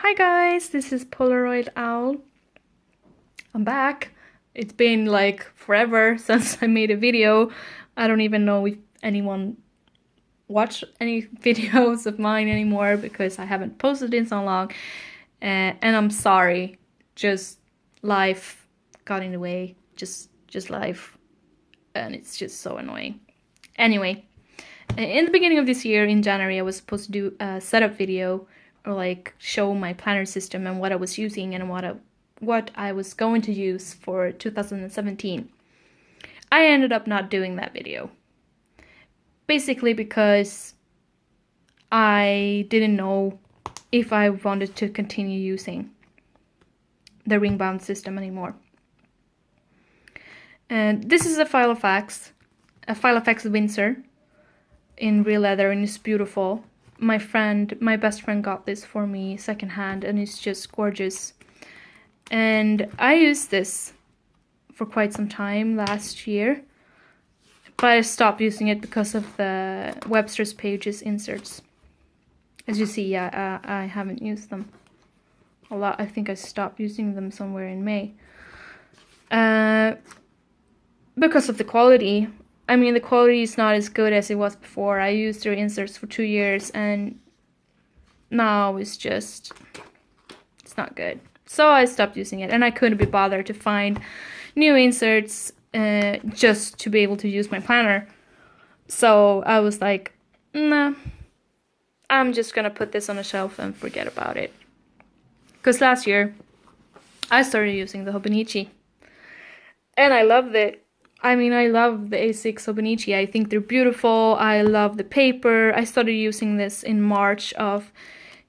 Hi guys, this is Polaroid Owl. I'm back. It's been like forever since I made a video. I don't even know if anyone watched any videos of mine anymore because I haven't posted in so long. And I'm sorry. Just life got in the way. Just life. And it's just so annoying. Anyway, in the beginning of this year, in January, I was supposed to do a setup video or like show my planner system and what I was using and what I was going to use for 2017. I ended up not doing that video. Basically because I didn't know if I wanted to continue using the ring bound system anymore. And this is a Filofax Windsor in real leather, and it's beautiful. My best friend got this for me secondhand, and it's just gorgeous. And I used this for quite some time last year, but I stopped using it because of the Webster's Pages inserts. As you see, I haven't used them a lot. I think I stopped using them somewhere in May. Because of the quality. I mean, the quality is not as good as it was before. I used their inserts for 2 years, and now it's not good. So I stopped using it, and I couldn't be bothered to find new inserts just to be able to use my planner. So I was like, nah, I'm just gonna put this on a shelf and forget about it. Because last year, I started using the Hoban Ichi, and I loved it. I mean, I love the A6 Hoban Ichi. I think they're beautiful. I love the paper. I started using this in March of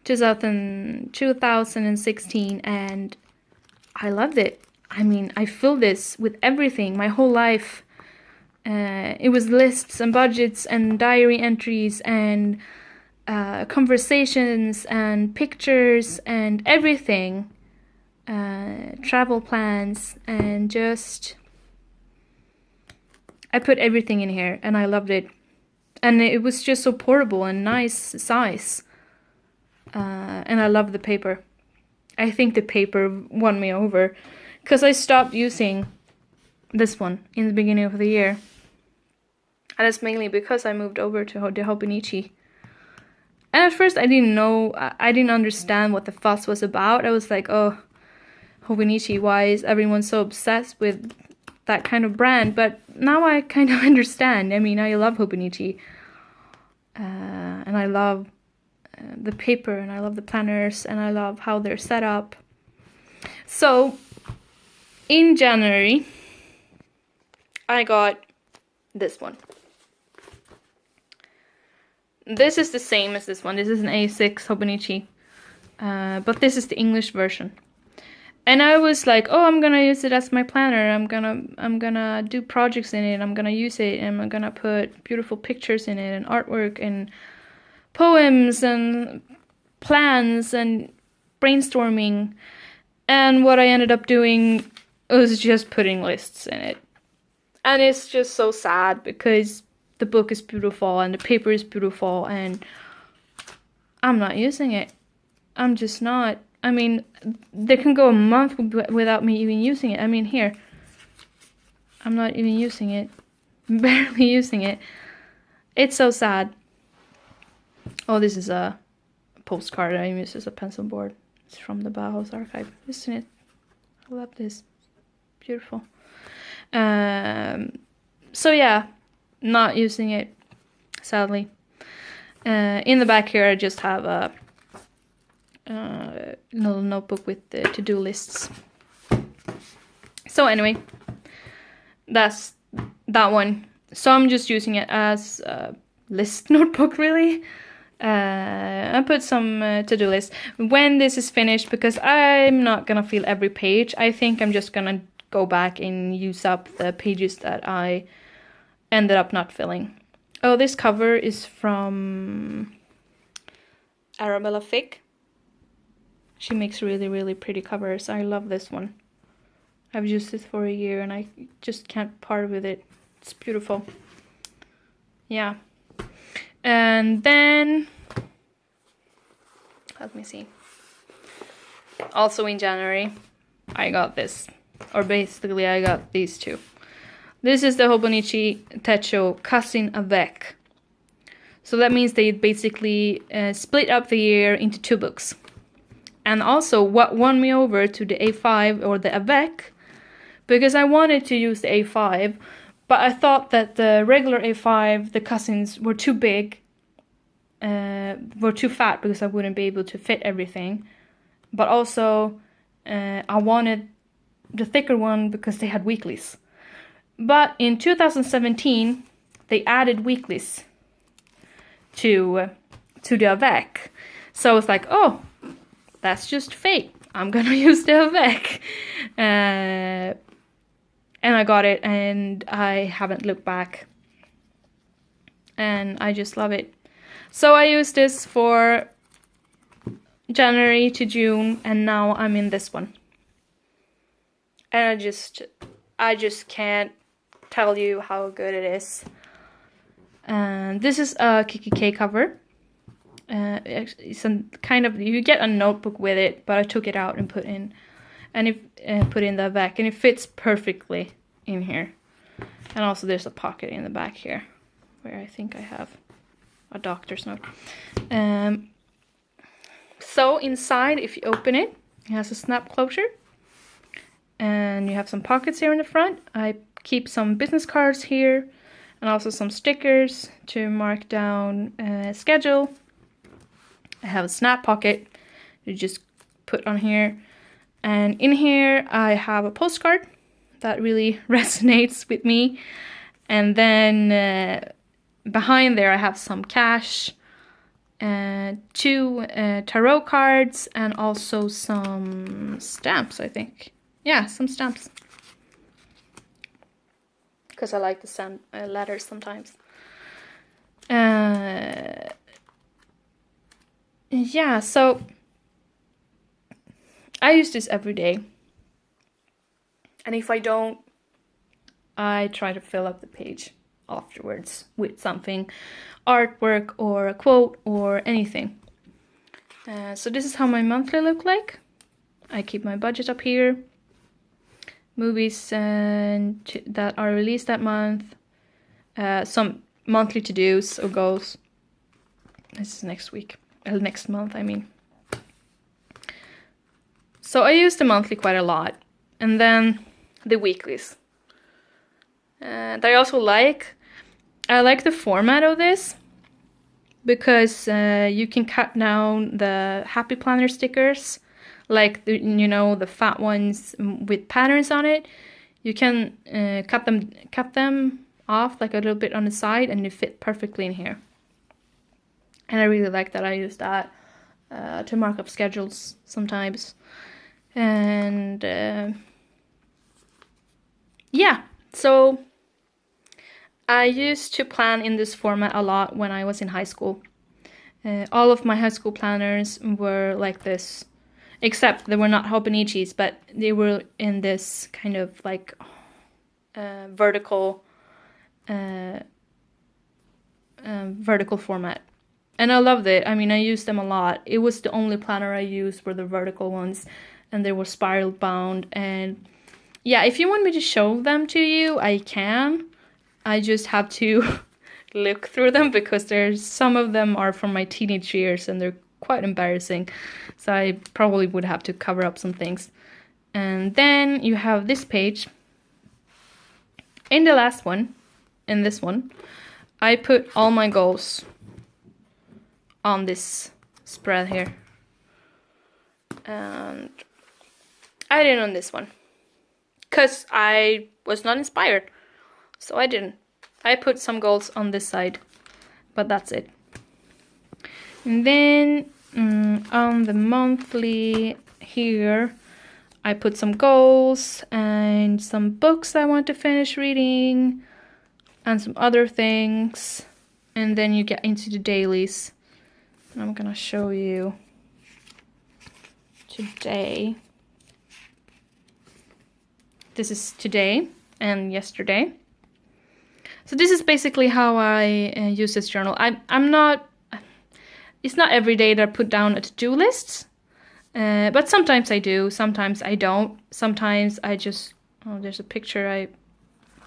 2016, and I loved it. I mean, I filled this with everything, my whole life. It was lists and budgets and diary entries and conversations and pictures and everything. Travel plans and just... I put everything in here, and I loved it. And it was just so portable and nice size. And I love the paper. I think the paper won me over, because I stopped using this one in the beginning of the year. And it's mainly because I moved over to the Hoban Ichi. And at first I didn't know, I didn't understand what the fuss was about. I was like, oh, Hoban Ichi, why is everyone so obsessed with that kind of brand? But now I kind of understand. I mean, I love Hobo Newsweek, and I love the paper, and I love the planners, and I love how they're set up. So in January I got this one. This is the same as this one. This is an A6 Hoban Ichi, but this is the English version. And I was like, oh, I'm gonna use it as my planner. I'm gonna do projects in it. I'm gonna use it, and I'm gonna put beautiful pictures in it, and artwork, and poems, and plans, and brainstorming. And what I ended up doing was just putting lists in it. And it's just so sad because the book is beautiful and the paper is beautiful, and I'm not using it. I'm just not. I mean, there can go a month without me even using it. I mean, here. I'm not even using it. Barely using it. It's so sad. Oh, this is a postcard I use as a pencil board. It's from the Bauhaus archive. Isn't it? I love this. Beautiful. So yeah, not using it, sadly. In the back here, I just have a little notebook with the to-do lists. So anyway, that's that one. So I'm just using it as a list notebook, really. I put some to-do lists when this is finished, because I'm not gonna fill every page. I think I'm just gonna go back and use up the pages that I ended up not filling. Oh, this cover is from Arabella Fick. She makes really, really pretty covers. I love this one. I've used it for a year and I just can't part with it. It's beautiful. Yeah. And then, let me see. Also in January, I got this. Or basically, I got these two. This is the Hobonichi Techo Cousin Avec. So that means they basically split up the year into 2 books. And also, what won me over to the A5 or the Avec, because I wanted to use the A5, but I thought that the regular A5, the cousins, were too big, were too fat because I wouldn't be able to fit everything. But also, I wanted the thicker one because they had weeklies. But in 2017, they added weeklies to the Avec. So I was like, oh, that's just fate. I'm gonna use the Avec. And I got it, and I haven't looked back. And I just love it. So I used this for January to June, and now I'm in this one. And I just can't tell you how good it is. And this is a KKK cover. It's a kind of, you get a notebook with it, but I took it out and put in the back, and it fits perfectly in here. And also there's a pocket in the back here, where I think I have a doctor's note. So inside, if you open it, it has a snap closure. And you have some pockets here in the front. I keep some business cards here, and also some stickers to mark down schedule. I have a snap pocket you just put on here. And in here I have a postcard that really resonates with me. And then behind there I have some cash, 2 tarot cards, and also some stamps, I think. Yeah, some stamps. Because I like to send letters sometimes. Yeah, so I use this every day. And if I don't, I try to fill up the page afterwards with something, artwork or a quote or anything. So this is how my monthly look like. I keep my budget up here. Movies that are released that month. Some monthly to-dos or goals. This is next week. Next month, I mean. So I use the monthly quite a lot. And then the weeklies. And I also like the format of this. Because you can cut down the Happy Planner stickers. Like the fat ones with patterns on it. You can cut them off like a little bit on the side, and they fit perfectly in here. And I really like that. I use that to mark up schedules sometimes. And yeah, so I used to plan in this format a lot when I was in high school. All of my high school planners were like this. Except they were not Hobonichis, but they were in this kind of like vertical format. And I loved it. I mean, I used them a lot. It was the only planner I used were the vertical ones, and they were spiral bound. And yeah, if you want me to show them to you, I can. I just have to look through them because some of them are from my teenage years, and they're quite embarrassing, so I probably would have to cover up some things. And then you have this page. In the last one, in this one, I put all my goals on this spread here, and I didn't on this one because I was not inspired, so I didn't. I put some goals on this side, but that's it. And then on the monthly here, I put some goals and some books I want to finish reading and some other things. And then you get into the dailies. And I'm gonna show you today. This is today and yesterday. So this is basically how I use this journal. I'm not... It's not every day that I put down a to-do list, But sometimes I do, sometimes I don't. Sometimes I just, oh, there's a picture I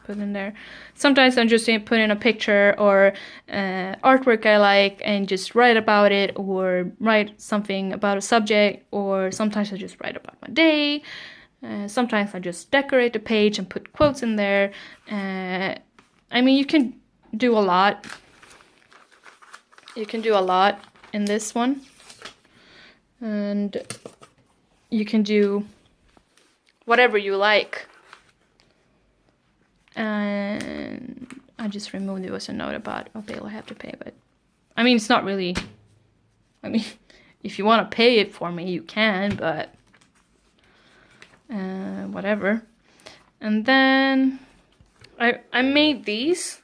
put in there. Sometimes I'm just put in a picture or artwork I like and just write about it, or write something about a subject, or sometimes I just write about my day. Sometimes I just decorate the page and put quotes in there. I mean, you can do a lot. You can do a lot in this one. And you can do whatever you like. And I just removed, there was a note about, okay, I'll have to pay, but I mean, it's not really, I mean, if you want to pay it for me, you can, but whatever. And then I made these.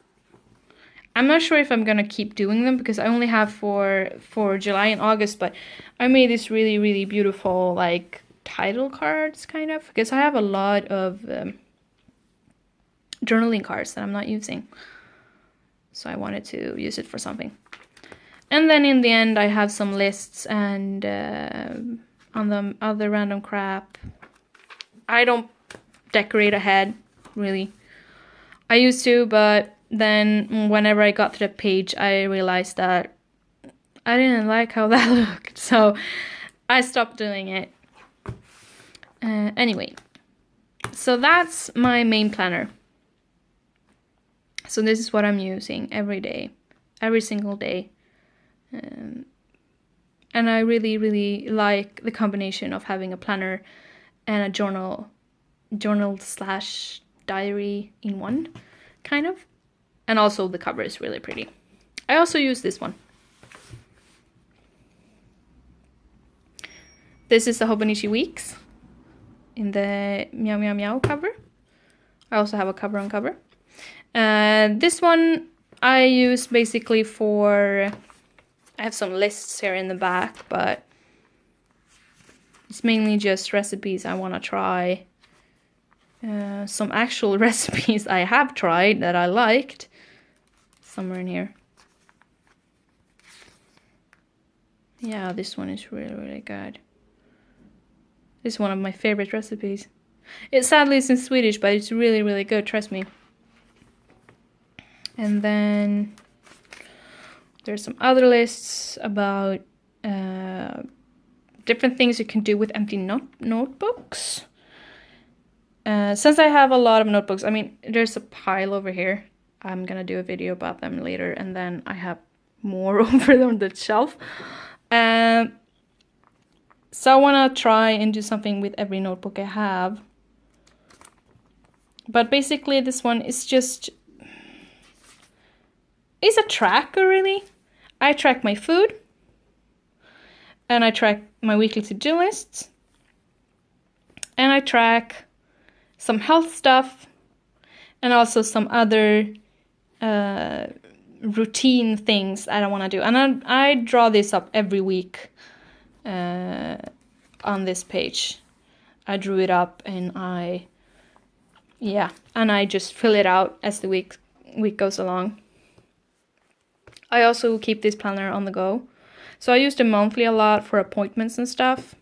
I'm not sure if I'm gonna keep doing them because I only have for July and August, but I made this really, really beautiful like title cards kind of, because I have a lot of journaling cards that I'm not using. So I wanted to use it for something. And then in the end I have some lists and on the other random crap. I don't decorate ahead, really. I used to, but then whenever I got to the page, I realized that I didn't like how that looked. So I stopped doing it. Anyway, so that's my main planner. So this is what I'm using every day, every single day. And I really, really like the combination of having a planner and a journal / diary in one, kind of. And also the cover is really pretty. I also use this one. This is the Hoban Weeks in the Meow Meow Meow cover. I also have a cover on cover. This one I use basically for, I have some lists here in the back, but it's mainly just recipes I want to try. Some actual recipes I have tried that I liked. Somewhere in here. Yeah, this one is really, really good. This is one of my favorite recipes. It sadly is in Swedish, but it's really, really good, trust me. And then there's some other lists about different things you can do with empty notebooks. Since I have a lot of notebooks, I mean, there's a pile over here. I'm gonna do a video about them later, and then I have more over on the shelf. So I wanna try and do something with every notebook I have. But basically this one is just, it's a tracker really. I track my food, and I track my weekly to-do lists, and I track some health stuff, and also some other routine things I don't want to do. And I draw this up every week on this page. I drew it up and I just fill it out as the week goes along. I also keep this planner on the go. So I use the monthly a lot for appointments and stuff,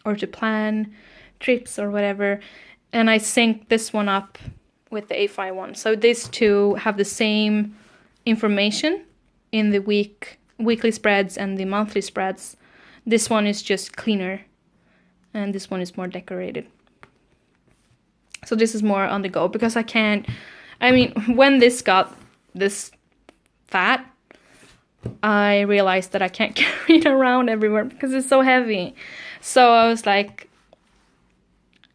or to plan trips or whatever. And I sync this one up with the A5 one. So these two have the same information in the weekly spreads and the monthly spreads. This one is just cleaner, and this one is more decorated. So this is more on the go, because when this got this fat, I realized that I can't carry it around everywhere because it's so heavy. So I was like,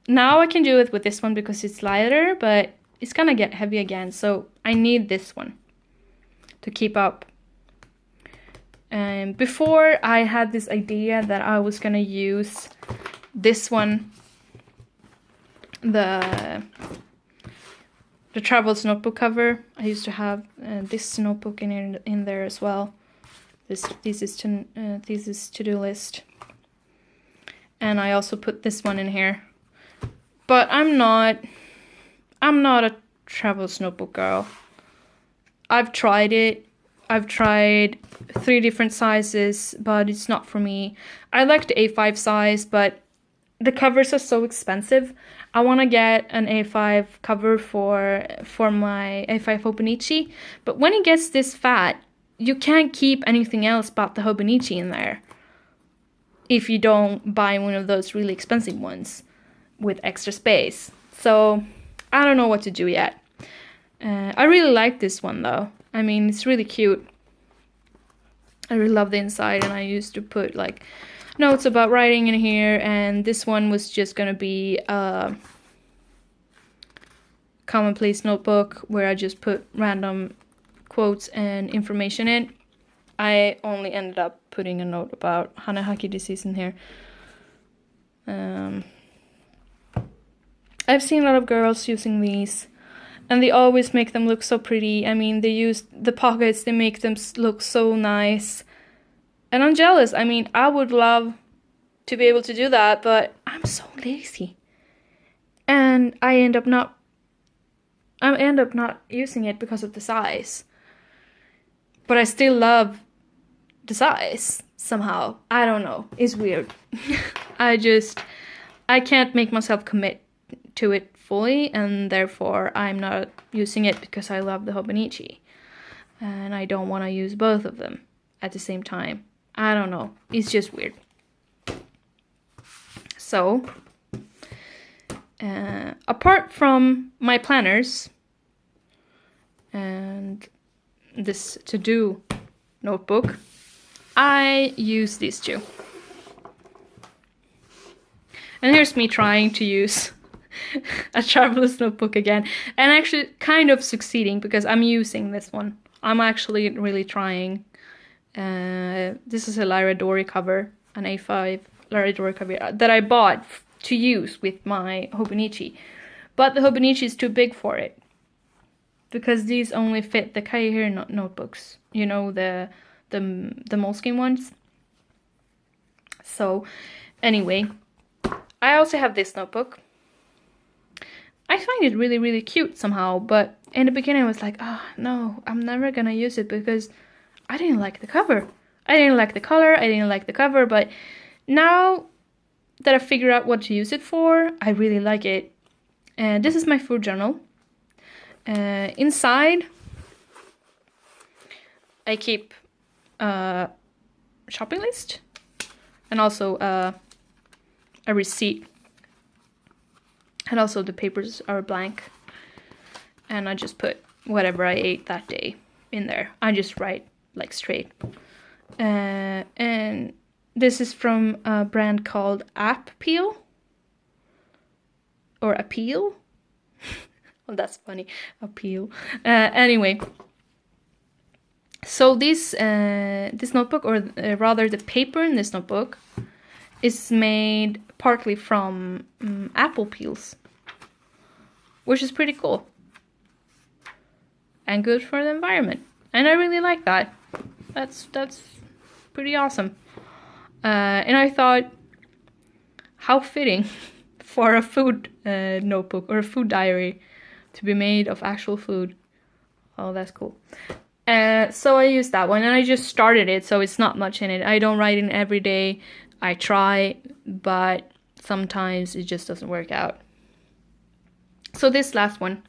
now I can do it with this one because it's lighter, but it's gonna get heavy again. So I need this one to keep up. And before I had this idea that I was gonna use this one, the Travels notebook cover. I used to have this notebook in there as well. This thesis to-do list. And I also put this one in here. But I'm not a Travels notebook girl. I've tried it. I've tried 3 different sizes, but it's not for me. I like the A5 size, but the covers are so expensive. I want to get an A5 cover for my A5 Hoban Ichi, but when it gets this fat, you can't keep anything else but the Hoban Ichi in there if you don't buy one of those really expensive ones with extra space. So I don't know what to do yet. I really like this one though. I mean, it's really cute. I really love the inside, and I used to put like notes about writing in here, and this one was just gonna be a commonplace notebook where I just put random quotes and information in. I only ended up putting a note about Hanahaki disease in here. I've seen a lot of girls using these, and they always make them look so pretty. I mean, they use the pockets, they make them look so nice. And I'm jealous. I mean, I would love to be able to do that, but I'm so lazy. And I end up not using it because of the size. But I still love the size somehow. I don't know. It's weird. I can't make myself commit to it fully, and therefore I'm not using it because I love the Hoban Ichi. And I don't want to use both of them at the same time. I don't know. It's just weird. So, apart from my planners and this to-do notebook, I use these 2. And here's me trying to use a traveler's notebook again, and actually kind of succeeding because I'm using this one. I'm actually really trying. This is a Lyra Dory cover, an A5 Lyra Dory cover that I bought to use with my Hoban Ichi. But the Hoban Ichi is too big for it, because these only fit the Kaihiro notebooks. You know, the moleskin ones. So, anyway, I also have this notebook. I find it really, really cute somehow, but in the beginning I was like, oh, no, I'm never gonna use it because I didn't like the cover. I didn't like the color, I didn't like the cover, but now that I figured out what to use it for, I really like it. And this is my food journal. Inside, I keep a shopping list and also a receipt. And also the papers are blank. And I just put whatever I ate that day in there. I just write like straight. And this is from a brand called Appeal. Or Appeal. Well, that's funny. Appeal. Anyway. So this notebook, or rather the paper in this notebook, is made partly from apple peels, which is pretty cool and good for the environment, and I really like that. That's pretty awesome. And I thought, how fitting for a food notebook or a food diary to be made of actual food. Oh, that's cool. So I used that one, and I just started it, so it's not much in it. I don't write in every day. I try, but sometimes it just doesn't work out. So this last one.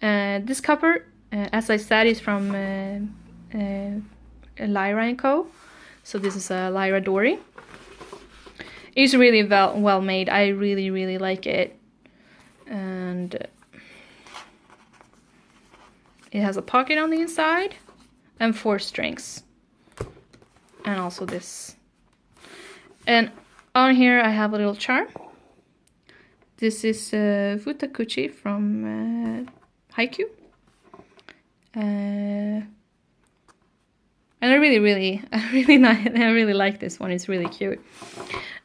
This cover, as I said, is from Lyra & Co. So this is a Lyra Dory. It's really well made. I really, really like it. And it has a pocket on the inside and 4 strings. And also this. And on here I have a little charm. This is Futakuchi from Haikyuu. And I really like this one. It's really cute.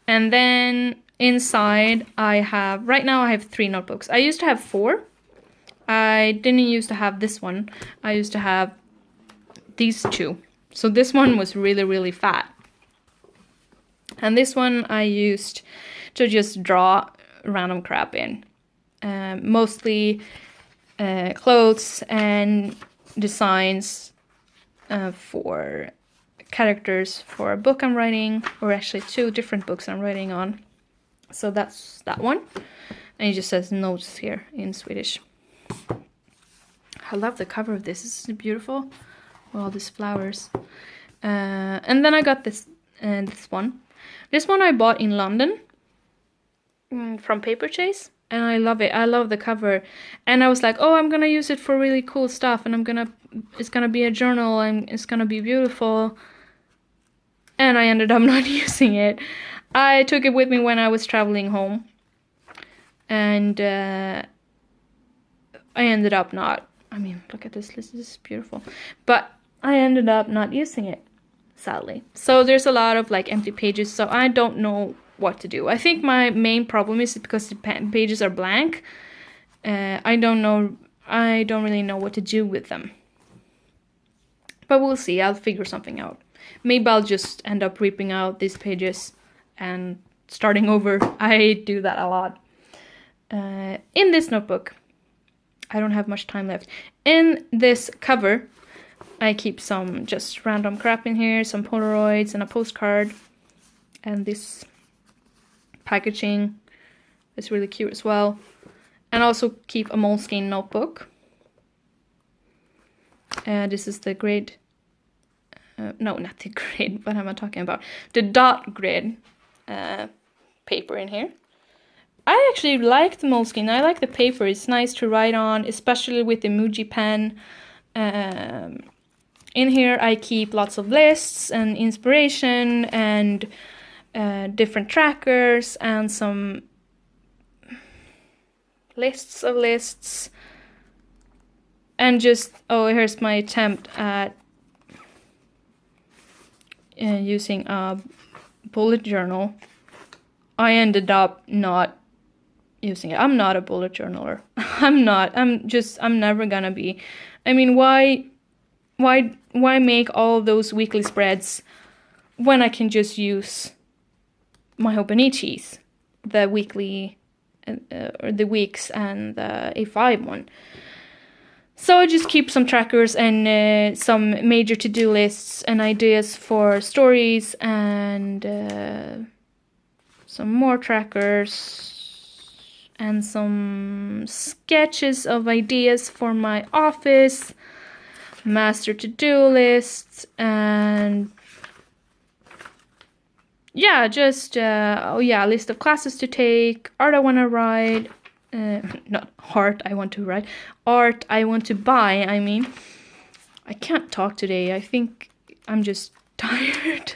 And then inside right now I have 3 notebooks. I used to have 4. I didn't used to have this one. I used to have these 2. So this one was really, really fat. And this one I used to just draw random crap in. Mostly clothes and designs for characters for a book I'm writing, or actually 2 different books I'm writing on. So that's that one. And it just says notes here in Swedish. I love the cover of this. Isn't it beautiful? With all these flowers. And then I got this one. This one I bought in London from Paper Chase. And I love it. I love the cover. And I was like, oh, I'm gonna use it for really cool stuff. And it's gonna be a journal. And it's gonna be beautiful. And I ended up not using it. I took it with me when I was traveling home. And I ended up not. I mean, look at this. This is beautiful. But I ended up not using it, sadly. So there's a lot of like empty pages. So I don't know what to do. I think my main problem is because the pages are blank. I don't really know what to do with them. But we'll see. I'll figure something out. Maybe I'll just end up ripping out these pages and starting over. I do that a lot. In this notebook, I don't have much time left. In this cover, I keep some just random crap in here, some Polaroids and a postcard. And this packaging is really cute as well. And also keep a Moleskine notebook. This is the grade. No, not the grade. What am I talking about? The dot grid paper in here. I actually like the Moleskine. I like the paper. It's nice to write on, especially with the Muji pen. In here I keep lots of lists and inspiration and different trackers and some lists of lists. And just, oh, here's my attempt at using a bullet journal. I ended up not using it. I'm not a bullet journaler. I'm never gonna be. I mean, why make all those weekly spreads when I can just use my Hobanichis, the weekly, or the weeks and the A5 one. So I just keep some trackers and some major to-do lists and ideas for stories and some more trackers and some sketches of ideas for my office, master to-do lists, and yeah, just a list of classes to take, art I want to write, not art I want to write, art I want to buy. I mean, I can't talk today. I think I'm just tired.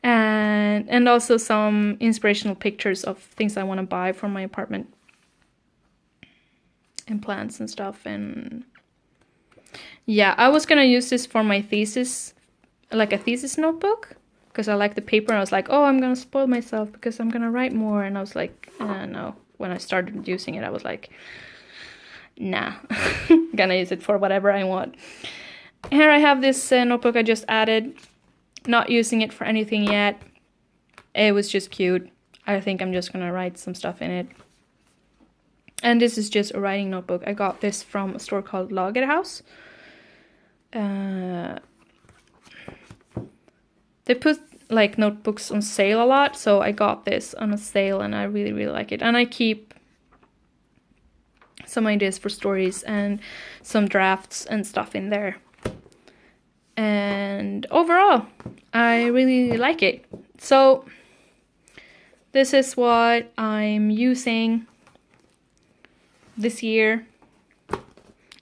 And also some inspirational pictures of things I want to buy for my apartment. And plants and stuff. And yeah, I was gonna use this for my thesis, like a thesis notebook, because I like the paper. And I was like, oh, I'm gonna spoil myself because I'm gonna write more. And I was like, no. When I started using it, I was like, nah, gonna use it for whatever I want. Here I have this notebook I just added. Not using it for anything yet. It was just cute. I think I'm just gonna write some stuff in it. And this is just a writing notebook. I got this from a store called Lagerhaus. They put like notebooks on sale a lot, so I got this on a sale and I really, really like it. And I keep some ideas for stories and some drafts and stuff in there. And overall, I really like it. So this is what I'm using this year.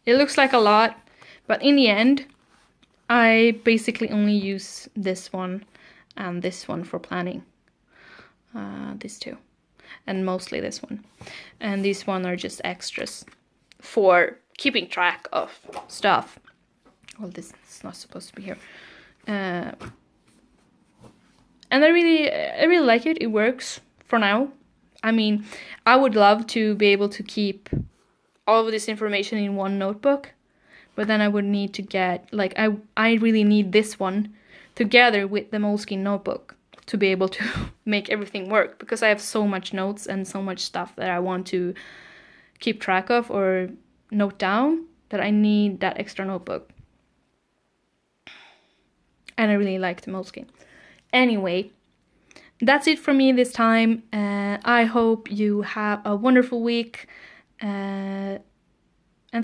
It looks like a lot, but in the end, I basically only use this one and this one for planning. These two. And mostly this one. And these one are just extras for keeping track of stuff. Well, this is not supposed to be here. And I really like it. It works for now. I mean, I would love to be able to keep all of this information in one notebook, but then I would need to get, like, I really need this one together with the Moleskine notebook to be able to make everything work, because I have so much notes and so much stuff that I want to keep track of or note down that I need that extra notebook. And I really like the moleskin. Anyway, that's it for me this time. I hope you have a wonderful week. And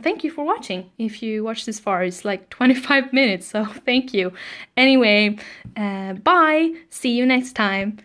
thank you for watching. If you watched this far, it's like 25 minutes, so thank you. Anyway, bye. See you next time.